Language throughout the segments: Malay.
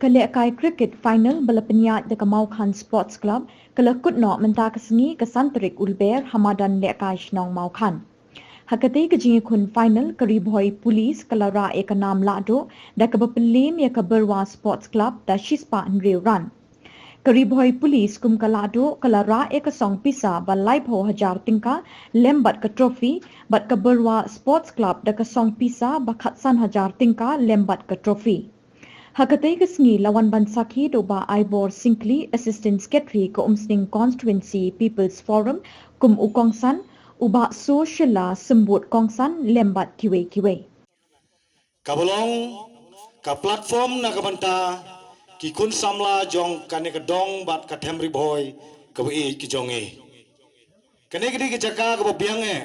Kalehkai kriket final bala pyniaid de Mawkhan Sports Club kalakut no menta kesengi kesantrik ulber Hamadan lekai Shillong Mawkhan. Hakati kejingi kun final ke Ri-Bhoi Police kalara eka nam lahduh da kebepelim ya keberwa Sports Club da shispa nriu ran. Ke Ri-Bhoi Police kum kalahduh kalara eka song pisa ba laipho hajar tingka lembat ke trofi bat keberwa Sports Club da ke song pisa ba khatsan hajar tingka lembat ke trofi. Hakatai kesengi lawan bansaki doba Ibor Singkli Assistant Secretary ke Umsning Constituency People's Forum kum ukongsan uba sosiala sembut kongsan lembat kiwe-kiwe. Kabolong ka platform na kabanta ki kun samla jong kane ka dong bat ka them Ri-Bhoi ka wi ki jong e kane ki ki jaka ka biang e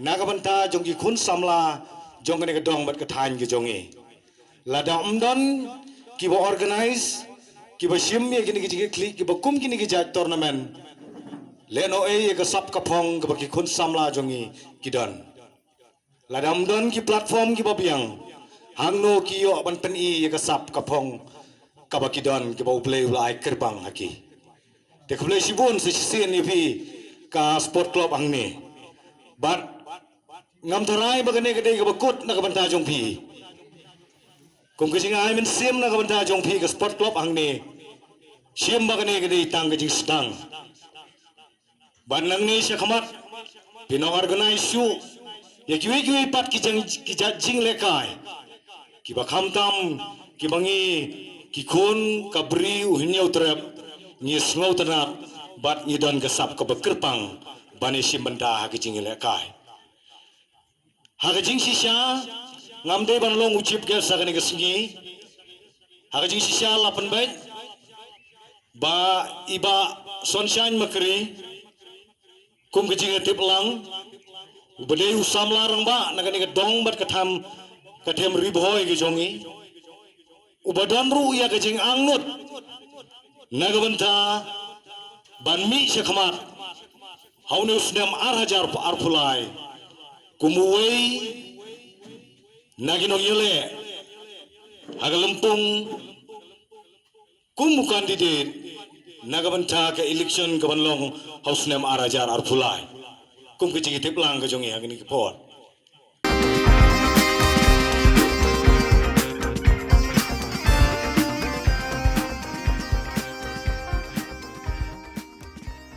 na kabanta jong ki kun samla jong kane ka dong bat ka thain ki jong e lada umdon ki bo organize ki bo shim ye kini ki klik ki bo kum kini ki jat tournament leno e ka sap ka phong ka ki kun samla jong e ki don lada umdon ki platform ki bo biang hangno ki yo ban pen i ye ka sap ka phong ka ba ki don ki bo play ulai kerbang haki te kule sibun se sien ni pi ka sport club ang ni bat ngam tharai ba kane ka dei ka ba kut na ka ban ta jong pi kum ke singa ai men sim na ka banta jong phi ka sport club ang ni sim ba kane ke dei tang ke jing stang ban lang ni sha khamat pino organize shu ye kiwi pat ki jing lekai ki ba kham tam ki bangi ki khon ka bri u hinyau trap ni sngo tanap bat ni don ka sap ka bekerpang bani sim banta ha ki jing lekai ha ka jing shisha ngamde ban long ucip ke sagane ke singi hagajing sisya lapan baik ba iba sunshine makri kum ke jinga tip lang ubade usam larang ba nagane ke dong bat katham kathem Ri-Bhoi ke jongi ubadan ru ya ke jing angnut nagabanta ban mi sekhamat haune usnam hajar arpulai kumuwei Naginong yule hagalempung kum candidate nagabanta ke election kabanlong house name arajar arpulai kum ke jigi tiplang ke jongi hagini ke por